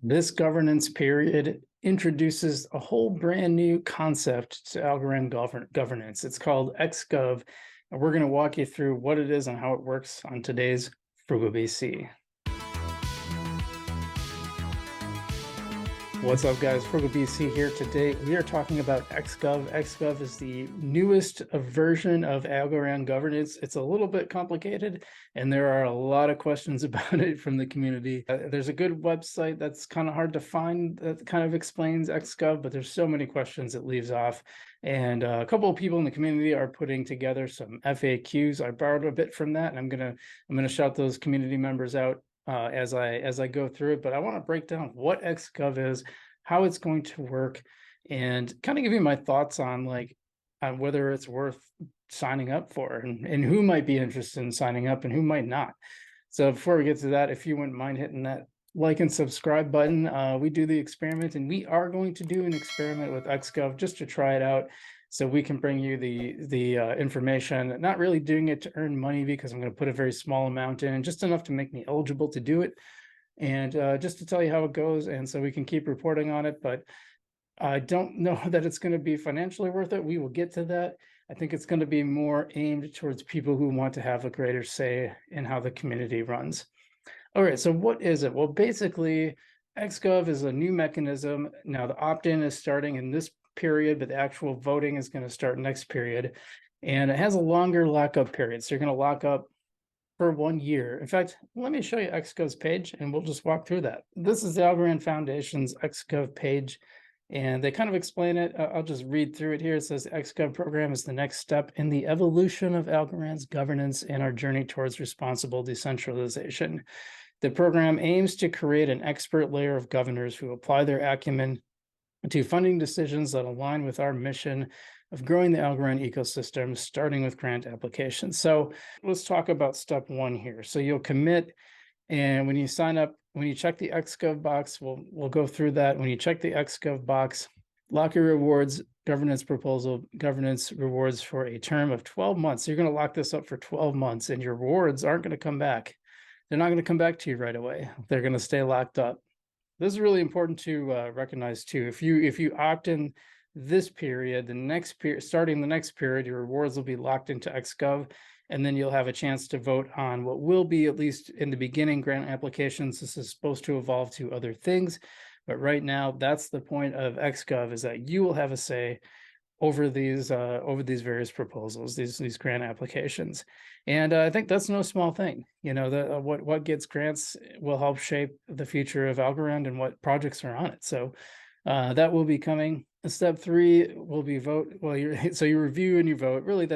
This governance period introduces a whole brand new concept to Algorand governance. It's called xGov, and we're going to walk you through what it is and how it works on today's Frugal BC. What's up, guys? Frugal BC here. Today we are talking about xGov. xGov is the newest version of Algorand governance. It's a little bit complicated, and there are a lot of questions about it from the community. There's a good website that's kind of hard to find that kind of explains xGov, but there's so many questions it leaves off. And a couple of people in the community are putting together some FAQs. I borrowed a bit from that, and I'm gonna shout those community members out as I go through it. But I want to break down what xGov is, how it's going to work, and kind of give you my thoughts on whether it's worth signing up for and who might be interested in signing up and who might not. So before we get to that, if you wouldn't mind hitting that like and subscribe button, we do the experiment, and we are going to do an experiment with xGov just to try it out, so we can bring you the information. Not really doing it to earn money, because I'm going to put a very small amount in, just enough to make me eligible to do it, and just to tell you how it goes, and so we can keep reporting on it. But I don't know that it's going to be financially worth it. We will get to that. I think it's going to be more aimed towards people who want to have a greater say in how the community runs. All right, so what is it? Well, basically, xGov is a new mechanism. Now, the opt-in is starting in this period, but the actual voting is going to start next period. And it has a longer lockup period. So you're going to lock up for 1 year. In fact, let me show you xGov's page, and we'll just walk through that. This is the Algorand Foundation's xGov page, and they kind of explain it. I'll just read through it here. It says, xGov program is the next step in the evolution of Algorand's governance and our journey towards responsible decentralization. The program aims to create an expert layer of governors who apply their acumen to funding decisions that align with our mission of growing the Algorand ecosystem, starting with grant applications. So let's talk about step one here. So you'll commit, and when you sign up, when you check the xGov box, we'll go through that. When you check the xGov box, lock your rewards, governance proposal, governance rewards for a term of 12 months. So you're going to lock this up for 12 months, and your rewards aren't going to come back. They're not going to come back to you right away. They're going to stay locked up. This is really important to recognize too. If you opt in this period, the next period, starting the next period, your rewards will be locked into xGov, and then you'll have a chance to vote on what will be, at least in the beginning, grant applications. This is supposed to evolve to other things, but right now, that's the point of xGov, is that you will have a say over these various proposals, these grant applications. And I think that's no small thing. You know, what gets grants will help shape the future of Algorand and what projects are on it. So that will be coming. Step 3 will be vote. Well, you review and you vote. Really,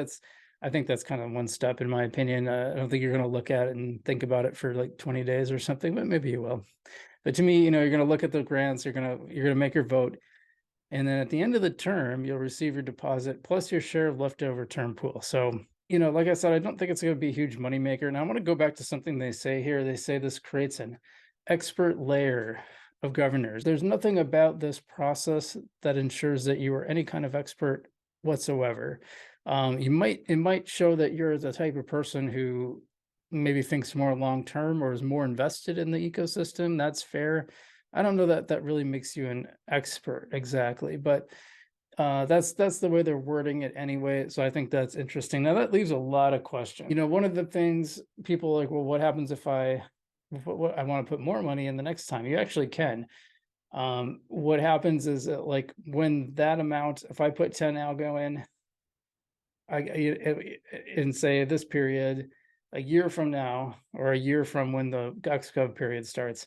I think that's kind of one step, in my opinion. I don't think you're going to look at it and think about it for like 20 days or something, but maybe you will. But to me, you know, you're going to look at the grants, you're going to make your vote. And then at the end of the term, you'll receive your deposit plus your share of leftover term pool. So, you know, like I said, I don't think it's going to be a huge moneymaker. Now, I want to go back to something they say here. They say this creates an expert layer of governors. There's nothing about this process that ensures that you are any kind of expert whatsoever. It might show that you're the type of person who maybe thinks more long-term or is more invested in the ecosystem. That's fair. I don't know that really makes you an expert exactly, but that's the way they're wording it anyway. So I think that's interesting. Now that leaves a lot of questions. You know, one of the things people are like, well, what happens if I want to put more money in the next time? You actually can. What happens is that, like, when that amount, if I put 10 algo in, in say this period, a year from now, or a year from when the xGov period starts,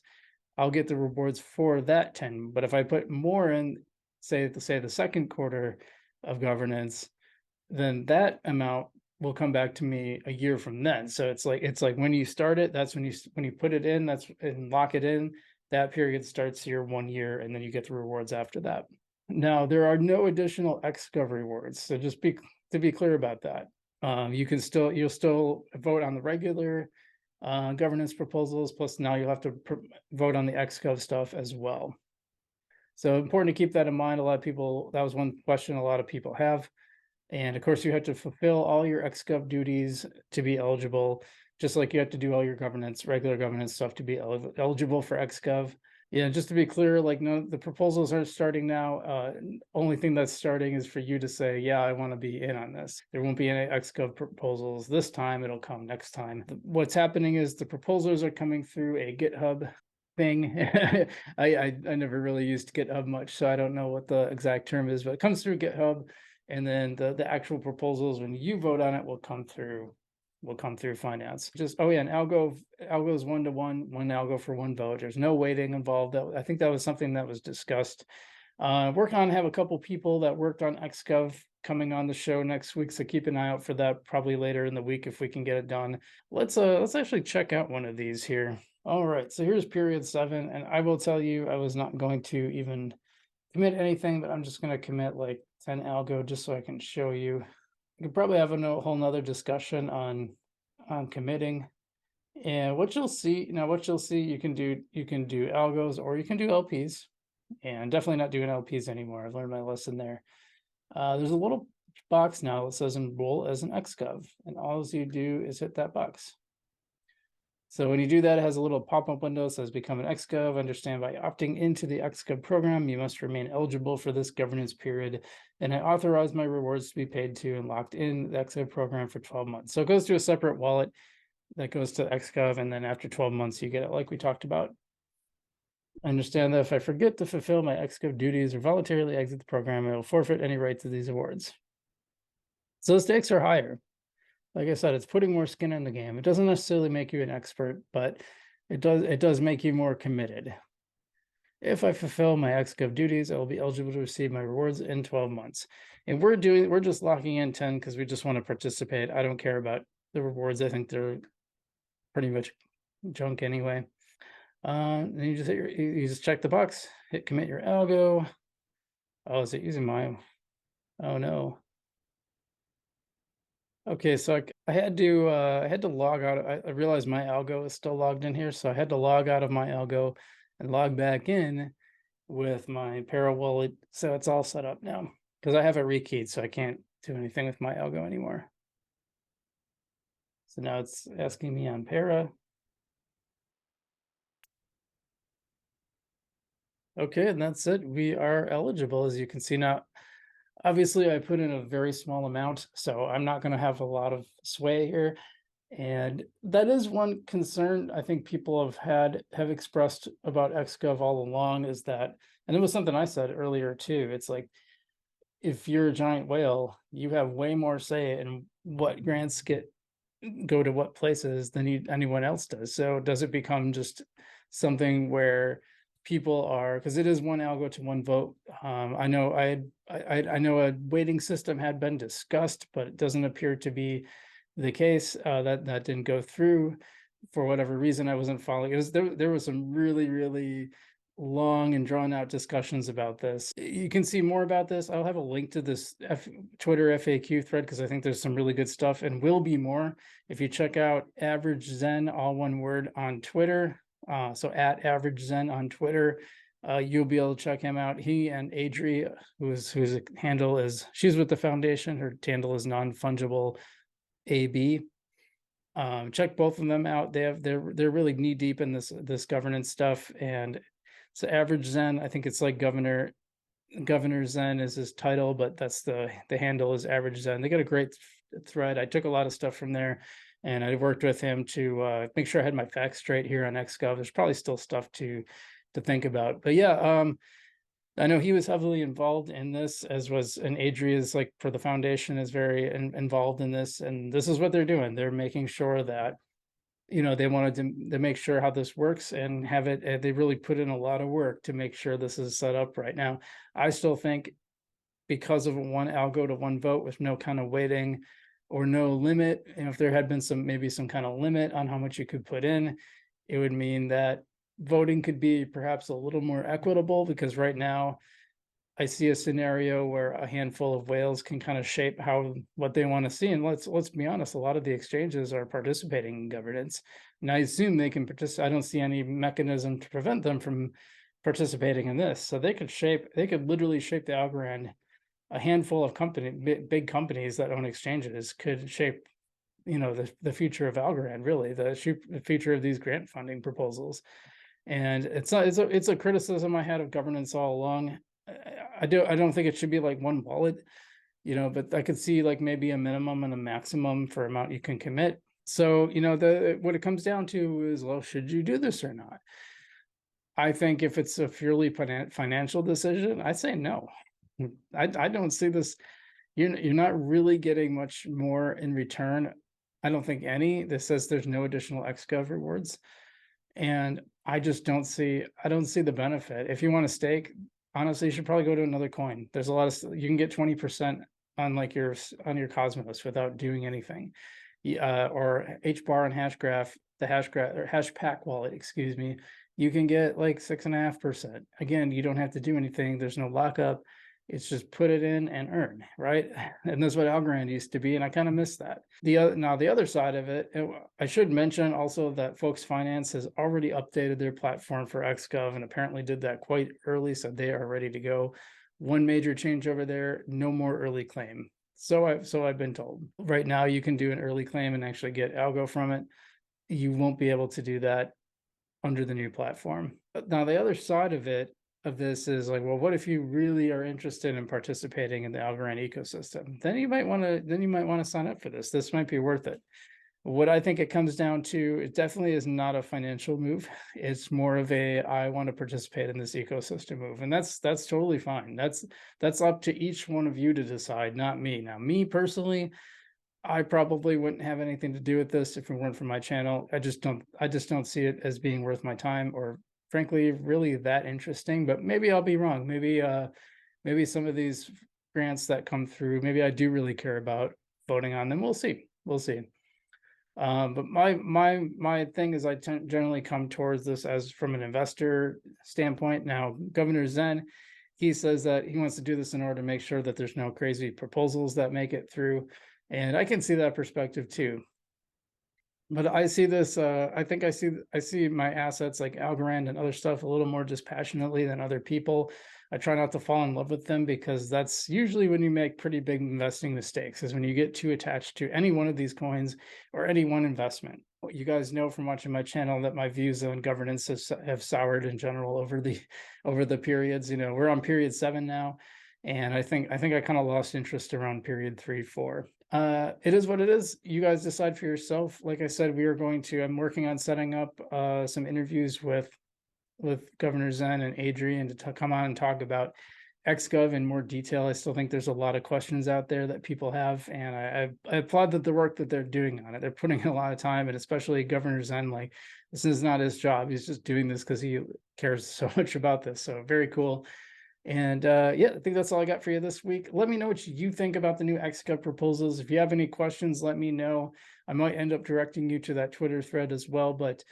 I'll get the rewards for that 10. But if I put more in, say the second quarter of governance, then that amount will come back to me a year from then. So it's like when you start it, that's when you put it in, and lock it in, that period starts your 1 year, and then you get the rewards after that. Now, there are no additional xGov rewards. So just to be clear about that. You'll still vote on the regular governance proposals, plus now you'll have to vote on the xGov stuff as well. So important to keep that in mind. A lot of people, that was one question a lot of people have. And of course, you have to fulfill all your xGov duties to be eligible, just like you have to do all your regular governance stuff to be eligible for xGov. Yeah, just to be clear, like, no, the proposals aren't starting now. Only thing that's starting is for you to say, yeah, I want to be in on this. There won't be any xGov proposals this time. It'll come next time. What's happening is the proposals are coming through a GitHub thing. I never really used GitHub much, so I don't know what the exact term is, but it comes through GitHub, and then the actual proposals, when you vote on it, will come through finance. Just, oh yeah, and algo is 1-to-1, one algo for one vote. There's no weighting involved. I think that was something that was discussed. Have a couple people that worked on xGov coming on the show next week, so keep an eye out for that probably later in the week if we can get it done. Let's actually check out one of these here. All right, so here's period 7, and I will tell you, I was not going to even commit anything, but I'm just going to commit like 10 algo just so I can show you. We could probably have a whole nother discussion on committing. And what you'll see, you can do algos or you can do LPs, and definitely not doing LPs anymore. I've learned my lesson there. There's a little box now that says enroll as an xGov, and all you do is hit that box. So when you do that, it has a little pop-up window that says become an xGov. Understand, by opting into the xGov program, you must remain eligible for this governance period. And I authorize my rewards to be paid to and locked in the xGov program for 12 months. So it goes to a separate wallet that goes to xGov, and then after 12 months, you get it like we talked about. I understand that if I forget to fulfill my xGov duties or voluntarily exit the program, I will forfeit any right to these awards. So the stakes are higher. Like I said, it's putting more skin in the game. It doesn't necessarily make you an expert, but it does make you more committed. If I fulfill my xGov duties, I will be eligible to receive my rewards in 12 months. And we're just locking in 10 because we just want to participate. I don't care about the rewards. I think they're pretty much junk anyway. And you just check the box, hit commit your algo. Oh, is it using my? Oh no. Okay, so I had to log out. I realized my algo is still logged in here, so I had to log out of my algo and log back in with my Para wallet. So it's all set up now because I have it rekeyed, so I can't do anything with my algo anymore. So now it's asking me on Para. Okay, and that's it. We are eligible, as you can see now. Obviously, I put in a very small amount, so I'm not going to have a lot of sway here. And that is one concern I think people have expressed about xGov all along, is that, and it was something I said earlier too, it's like, if you're a giant whale, you have way more say in what grants go to what places than anyone else does. So does it become just something where people are, because it is one algo to one vote. I know I know a weighting system had been discussed, but it doesn't appear to be the case. That didn't go through for whatever reason. I wasn't following. It was there was some really long and drawn out discussions about this. You can see more about this. I'll have a link to this Twitter FAQ thread because I think there's some really good stuff, and will be more if you check out Average Zen, all one word, on Twitter. So at Average Zen on Twitter, you'll be able to check him out. He and Adri, whose handle is, she's with the foundation, her handle is non-fungible AB. Check both of them out. They're really knee deep in this governance stuff. And so Average Zen, I think it's like Governor Zen is his title, but that's the handle is Average Zen. They got a great thread. I took a lot of stuff from there, and I worked with him to make sure I had my facts straight here on xGov. There's probably still stuff to think about, but yeah, I know he was heavily involved in this, as was, and Adri is, like, for the foundation, is very involved in this, and this is what they're doing. They're making sure that, they wanted to make sure how this works and have it. They really put in a lot of work to make sure this is set up right now. I still think, because of one algo to one vote with no kind of weighting or no limit, and if there had been maybe some kind of limit on how much you could put in, it would mean that voting could be perhaps a little more equitable, because right now I see a scenario where a handful of whales can kind of shape what they want to see. And let's be honest, a lot of the exchanges are participating in governance, and I assume they can participate. I don't see any mechanism to prevent them from participating in this. So they could literally shape the Algorand. A handful of big companies that own exchanges could shape, the future of Algorand, really, the future of these grant funding proposals. And it's a criticism I had of governance all along. I don't think it should be like one wallet, but I could see like maybe a minimum and a maximum for amount you can commit. So, what it comes down to is, well, should you do this or not? I think if it's a purely financial decision, I say no. I don't see this. You're not really getting much more in return. I don't think any. This says there's no additional xGov rewards, and I don't see the benefit. If you want to stake, honestly, you should probably go to another coin. There's a lot of, you can get 20% on like on your Cosmos without doing anything. Or HBAR and Hashgraph, the Hashgraph or Hashpack wallet, excuse me, you can get like 6.5%. Again, you don't have to do anything. There's no lockup. It's just put it in and earn, right? And that's what Algorand used to be, and I kind of miss that. The other side of it, I should mention also that Folks Finance has already updated their platform for xGov and apparently did that quite early, so they are ready to go. One major change over there: no more early claim. So I've been told. Right now, you can do an early claim and actually get algo from it. You won't be able to do that under the new platform. But now the other side of this is like, well, what if you really are interested in participating in the Algorand ecosystem? Then you might want to sign up for this. This might be worth it. What I think it comes down to, it definitely is not a financial move. It's more of I want to participate in this ecosystem move. And that's totally fine. That's up to each one of you to decide, not me. Now, me personally, I probably wouldn't have anything to do with this if it weren't for my channel. I just don't see it as being worth my time, or frankly really that interesting. But maybe I'll be wrong. Maybe some of these grants that come through, maybe I do really care about voting on them. We'll see. But my thing is, I generally come towards this as from an investor standpoint. Now, Governor Zen, he says that he wants to do this in order to make sure that there's no crazy proposals that make it through. And I can see that perspective too. But I see this, I think I see my assets like Algorand and other stuff a little more dispassionately than other people. I try not to fall in love with them, because that's usually when you make pretty big investing mistakes, is when you get too attached to any one of these coins or any one investment. You guys know from watching my channel that my views on governance have soured in general over the periods. We're on period 7 now, and I think I kind of lost interest around period 3, 4. It is what it is. You guys decide for yourself. Like I said, I'm working on setting up some interviews with Governor Zen and Adrian to come on and talk about xGov in more detail. I still think there's a lot of questions out there that people have, and I applaud the work that they're doing on it. They're putting in a lot of time, and especially Governor Zen, like, this is not his job. He's just doing this because he cares so much about this. So very cool. And yeah, I think that's all I got for you this week. Let me know what you think about the new xGov proposals. If you have any questions, let me know. I might end up directing you to that Twitter thread as well, but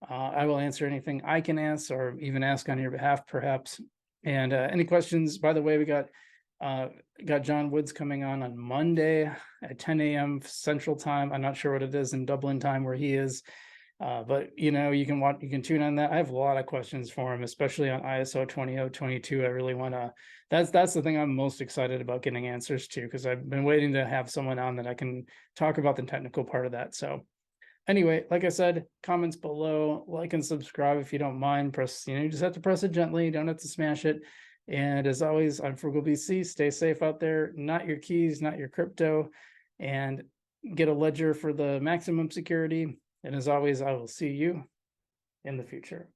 I will answer anything I can ask, or even ask on your behalf, perhaps. And any questions, by the way, we got John Woods coming on Monday at 10 a.m. Central Time. I'm not sure what it is in Dublin time where he is. But you can tune on that. I have a lot of questions for him, especially on ISO 20022. I really want to, that's the thing I'm most excited about getting answers to, because I've been waiting to have someone on that I can talk about the technical part of that. So anyway, like I said, comments below, like and subscribe if you don't mind. You just have to press it gently, you don't have to smash it. And as always, I'm Frugal BC. Stay safe out there, not your keys, not your crypto, and get a ledger for the maximum security. And as always, I will see you in the future.